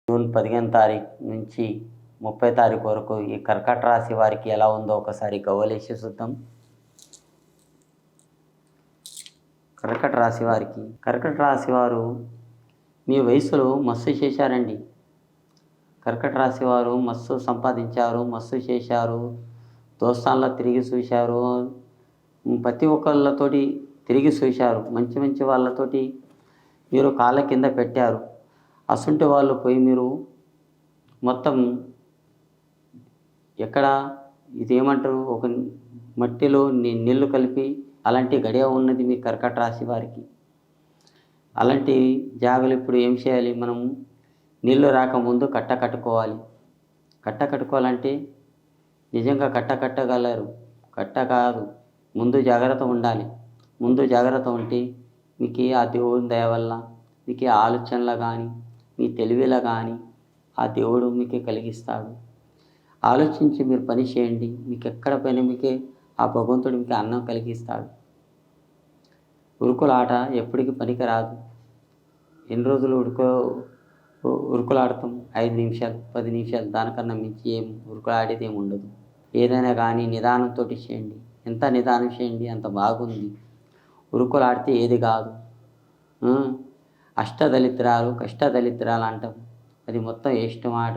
June 15 తారీఖు నుంచి 30 తారీఖు వరకు ఈ కర్కాటక రాశి వారికి ఎలా ఉందో ఒకసారి గవ్వలేసి చూద్దాం. కర్కాటక రాశి వారు మీ వయసులో మస్తు చేశారండి. కర్కాటక రాశి వారు మస్తు సంపాదించారు, మస్తు చేశారు, దోస్తాన్లో తిరిగి చూశారు, ప్రతి ఒక్కళ్ళతోటి తిరిగి చూశారు, మంచి మంచి వాళ్ళతోటి మీరు కాళ్ళ కింద పెట్టారు. అసుంటి వాళ్ళు పోయి మీరు మొత్తం ఎక్కడ ఇదేమంటారు, ఒక మట్టిలో నీళ్లు కలిపి అలాంటి గడియ ఉన్నది మీ కర్కాటక రాశి వారికి. అలాంటి జాగలు ఇప్పుడు ఏం చేయాలి, మనం నీళ్ళు రాకముందు కట్టుకోవాలి. కట్టుకోవాలంటే నిజంగా కట్టగలరు, కట్ట కాదు, ముందు జాగ్రత్త ఉండాలి. ముందు జాగ్రత్త ఉంటే మీకు ఆ దేవుని దయ వల్ల మీకు ఆలోచనలు కానీ మీ తెలివిలో కానీ ఆ దేవుడు మీకు కలిగిస్తాడు. ఆలోచించి మీరు పని చేయండి. మీకు ఎక్కడ పని మీకే ఆ భగవంతుడు మీకు అన్నం కలిగిస్తాడు. ఉరుకులాట ఎప్పటికీ పనికి రాదు. ఎన్ని రోజులు ఉరుకులాడతాం? 5 నిమిషాలు, 10 నిమిషాలు, దానికన్నా మించి ఏం ఉరుకులాడేది ఏమి ఉండదు. ఏదైనా కానీ నిదానంతో చేయండి. ఎంత నిదానం చేయండి అంత బాగుంది. ఉరుకులాడితే ఏది కాదు. అష్టదళిద్రాలు కష్టదళిద్రాలు అంటాం, అది మొత్తం వేస్ట్ మాట.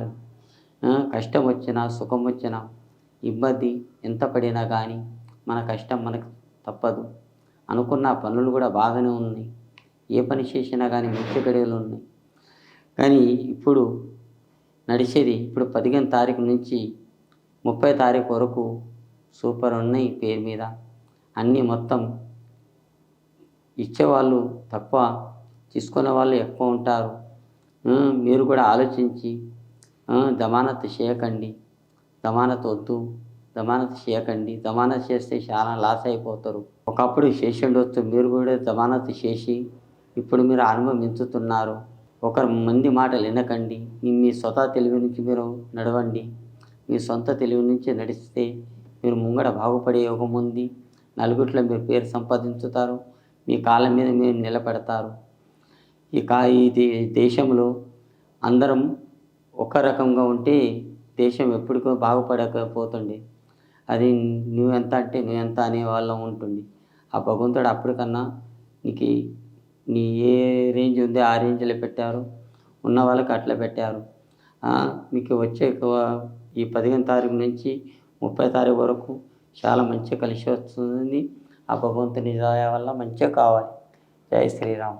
కష్టం వచ్చినా సుఖం వచ్చినా ఇబ్బంది ఎంత పడినా కానీ మన కష్టం మనకు తప్పదు. అనుకున్న పనులు కూడా బాగానే ఉన్నాయి, ఏ పని చేసినా కానీ మంచి గడియలు ఉన్నాయి. కానీ ఇప్పుడు నడిచేది ఇప్పుడు 15 తారీఖు నుంచి 30 తారీఖు వరకు సూపర్ ఉన్నాయి. పేరు మీద అన్నీ మొత్తం ఇచ్చేవాళ్ళు తక్కువ, తీసుకునే వాళ్ళు ఎక్కువ ఉంటారు. మీరు కూడా ఆలోచించి జమానత్ చేయకండి. జమానత్ వద్దు, జమానత్ చేయకండి. జమానత్ చేస్తే చాలా లాస్ అయిపోతారు. ఒకప్పుడు చేసి ఉండొచ్చు, మీరు కూడా జమానత్ చేసి ఇప్పుడు మీరు అనుభవించుతున్నారు. ఒకరు మంది మాటలు వినకండి. మీ సొంత తెలివి నుంచి మీరు నడవండి. మీ సొంత తెలివి నుంచి నడిస్తే మీరు ముంగడ బాగుపడే యోగం ఉంది. నలుగురిలో మీరు పేరు సంపాదించుతారు, మీ కాళ్ళ మీద మీరు నిలబెడతారు. ఈ దేశంలో అందరం ఒక రకంగా ఉంటే దేశం ఎప్పటికో బాగుపడకపోతుండే. అది నువ్వెంత అంటే నువ్వెంత అనే వాళ్ళం ఉంటుంది. ఆ భగవంతుడు అప్పటికన్నా నీకు నీ ఏ రేంజ్ ఉందో ఆ రేంజ్లో పెట్టారు, ఉన్న వాళ్ళకి అట్లా పెట్టారు. మీకు వచ్చే ఈ 15 తారీఖు నుంచి 30 తారీఖు వరకు చాలా మంచిగా కలిసి వస్తుంది. ఆ భగవంతుని దయ వల్ల మంచిగా కావాలి. జై శ్రీరామ్.